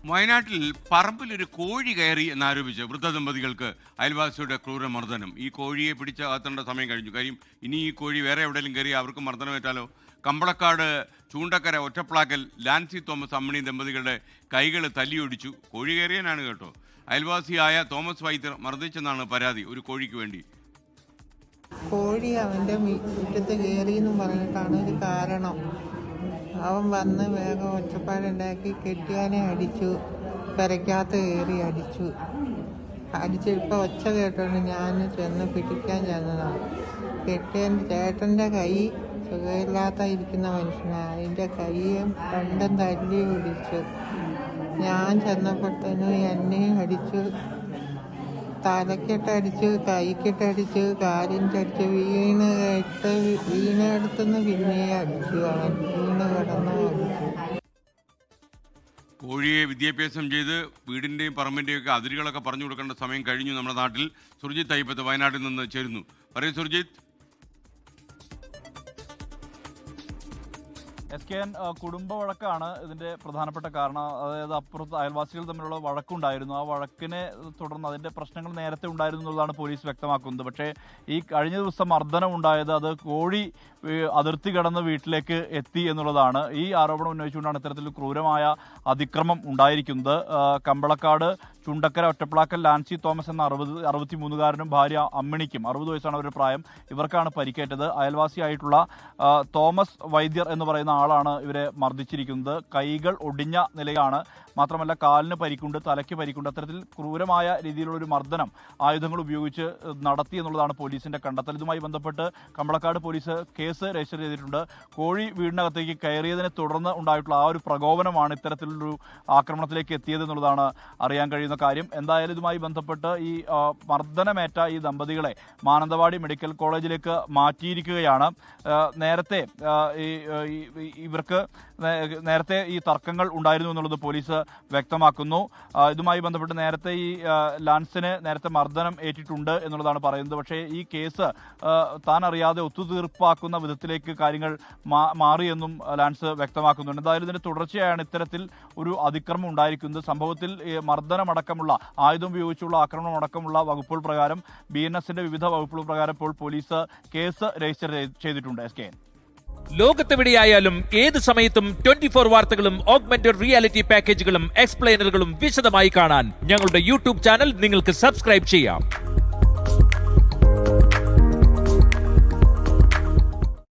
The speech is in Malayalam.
വയനാട്ടിൽ പറമ്പിലൊരു കോഴി കയറി എന്നാരോപിച്ച് വൃദ്ധ ദമ്പതികൾക്ക് അയൽവാസിയുടെ ക്രൂരമർദ്ദനം. ഈ കോഴിയെ പിടിച്ച് അകത്തേണ്ട സമയം കഴിഞ്ഞു. കാര്യം ഇനി ഈ കോഴി വേറെ എവിടെയെങ്കിലും കയറി അവർക്ക് മർദ്ദനമേറ്റാലോ. കമ്പളക്കാട് ചൂണ്ടക്കര ഒറ്റപ്ലാക്കൽ ലാൻസി തോമസ് അമ്മിണി ദമ്പതികളുടെ കൈകൾ തല്ലിയൊടിച്ചു. കോഴി കയറിയനാണ് കേട്ടോ. അയൽവാസിയായ തോമസ് വൈദ്യർ മർദ്ദിച്ചെന്നാണ് പരാതി. ഒരു കോഴിക്ക് വേണ്ടി കോഴി അവൻ്റെ മുറ്റത്ത് കയറിയെന്നും പറഞ്ഞിട്ടാണ് ഒരു കാരണം. അവൻ വന്ന് വേഗം ഒച്ചപ്പാടുണ്ടാക്കി കെട്ടിയാനെ അടിച്ചു, പെരയ്ക്കകത്ത് കയറി അടിച്ചു. ഇപ്പോൾ ഒച്ച കേട്ടോണ്ട് ഞാൻ ചെന്ന് പിടിക്കാൻ ചെന്നതാണ്. ചേട്ടൻ്റെ കൈ സുഖമില്ലാത്ത ഇരിക്കുന്ന മനുഷ്യനാണ്. അതിൻ്റെ കൈയും രണ്ടും തല്ലി പിടിച്ചു. ഞാൻ ചെന്നപ്പോഴത്തേനും എന്നെയും അടിച്ചു, തലക്കിട്ടടിച്ചു, കൈക്കിട്ടടിച്ചു, കാലിൻ്റടിച്ചു, വീണെടുത്തുനിന്ന് പിന്നെ അടിച്ചു. അവൻ വീണ് കിടന്നു അടിച്ചു. കോഴിയെ വിദ്യാഭ്യാസം ചെയ്ത് വീടിൻ്റെയും പറമ്പിൻ്റെയും ഒക്കെ അതിരുകളൊക്കെ പറഞ്ഞു കൊടുക്കേണ്ട സമയം കഴിഞ്ഞു. നമ്മുടെ നാട്ടിൽ സുർജിത്ത് അയ്യപ്പത്ത് വയനാട്ടിൽ നിന്ന് ചേരുന്നു. പറയൂ സുർജിത്ത്. SKN കുടുംബ വഴക്കാണ് ഇതിൻ്റെ പ്രധാനപ്പെട്ട കാരണം. അതായത് അപ്പുറത്ത് അയൽവാസികൾ തമ്മിലുള്ള വഴക്കുണ്ടായിരുന്നു. ആ വഴക്കിനെ തുടർന്ന് അതിൻ്റെ പ്രശ്നങ്ങൾ നേരത്തെ ഉണ്ടായിരുന്നു എന്നുള്ളതാണ് പോലീസ് വ്യക്തമാക്കുന്നത്. പക്ഷേ ഈ കഴിഞ്ഞ ദിവസം മർദ്ദനം ഉണ്ടായത് അത് കോഴി അതിർത്തി കടന്ന് വീട്ടിലേക്ക് എത്തി എന്നുള്ളതാണ്. ഈ ആരോപണം ഉന്നയിച്ചുകൊണ്ടാണ് ഇത്തരത്തിൽ ക്രൂരമായ അതിക്രമം ഉണ്ടായിരിക്കുന്നത്. കമ്പളക്കാട് ചുണ്ടക്കര ഒറ്റപ്ലാക്കൽ ലാൻസി തോമസ് എന്ന 63-കാരനും ഭാര്യ അമ്മിണിക്കും 60 വയസ്സാണ് അവരുടെ പ്രായം. ഇവർക്കാണ് പരിക്കേറ്റത്. അയൽവാസിയായിട്ടുള്ള തോമസ് വൈദ്യർ എന്ന് പറയുന്ന ആളാണ് ഇവരെ മർദ്ദിച്ചിരിക്കുന്നത്. കൈകൾ ഒടിഞ്ഞ നിലയാണ്. മാത്രമല്ല കാലിന് പരിക്കുണ്ട്, തലയ്ക്ക് പരിക്കുണ്ട്. അത്തരത്തിൽ ക്രൂരമായ രീതിയിലുള്ളൊരു മർദ്ദനം ആയുധങ്ങൾ ഉപയോഗിച്ച് നടത്തി എന്നുള്ളതാണ് പോലീസിന്റെ കണ്ടെത്തൽ. ഇതുമായി ബന്ധപ്പെട്ട് കമ്പളക്കാട് പോലീസ് കേസ് രജിസ്റ്റർ ചെയ്തിട്ടുണ്ട്. കോഴി വീടിനകത്തേക്ക് കയറിയതിനെ തുടർന്ന് ഉണ്ടായിട്ടുള്ള ആ ഒരു പ്രകോപനമാണ് ഇത്തരത്തിലൊരു ആക്രമണത്തിലേക്ക് എത്തിയത് എന്നുള്ളതാണ് അറിയാൻ കഴിയുന്ന കാര്യം. എന്തായാലും ഇതുമായി ബന്ധപ്പെട്ട് ഈ മർദ്ദനമേറ്റ ഈ ദമ്പതികളെ മാനന്തവാടി മെഡിക്കൽ കോളേജിലേക്ക് മാറ്റിയിരിക്കുകയാണ്. നേരത്തെ ഇവർക്ക് നേരത്തെ ഈ തർക്കങ്ങൾ ഉണ്ടായിരുന്നു എന്നുള്ളത് പോലീസ് വ്യക്തമാക്കുന്നു. ഇതുമായി ബന്ധപ്പെട്ട് നേരത്തെ ഈ ലാൻസിന് നേരത്തെ മർദ്ദനം ഏറ്റിട്ടുണ്ട് എന്നുള്ളതാണ് പറയുന്നത്. പക്ഷേ ഈ കേസ് താൻ അറിയാതെ ഒത്തുതീർപ്പാക്കുന്ന വിധത്തിലേക്ക് കാര്യങ്ങൾ മാറിയെന്നും ലാൻസ് വ്യക്തമാക്കുന്നുണ്ട്. എന്തായാലും ഇതിന്റെ തുടർച്ചയായാണ് ഇത്തരത്തിൽ ഒരു അതിക്രമം ഉണ്ടായിരിക്കുന്നത്. സംഭവത്തിൽ മർദ്ദനമടക്കമുള്ള ആയുധം ഉപയോഗിച്ചുള്ള ആക്രമണം അടക്കമുള്ള വകുപ്പുകൾ പ്രകാരം BNSന്റെ വിവിധ വകുപ്പുകൾ പ്രകാരം ഇപ്പോൾ പോലീസ് കേസ് രജിസ്റ്റർ ചെയ്തിട്ടുണ്ട്. SKN ലോകത്തെവിടെയായാലും ഏത് സമയത്തും 24 വാർത്തകളും ഓഗ്മെന്റഡ് റിയാലിറ്റി പാക്കേജുകളും എക്സ്പ്ലെയിനറുകളും വിശദമായി കാണാൻ ഞങ്ങളുടെ YouTube ചാനൽ നിങ്ങൾക്ക് സബ്സ്ക്രൈബ് ചെയ്യാം.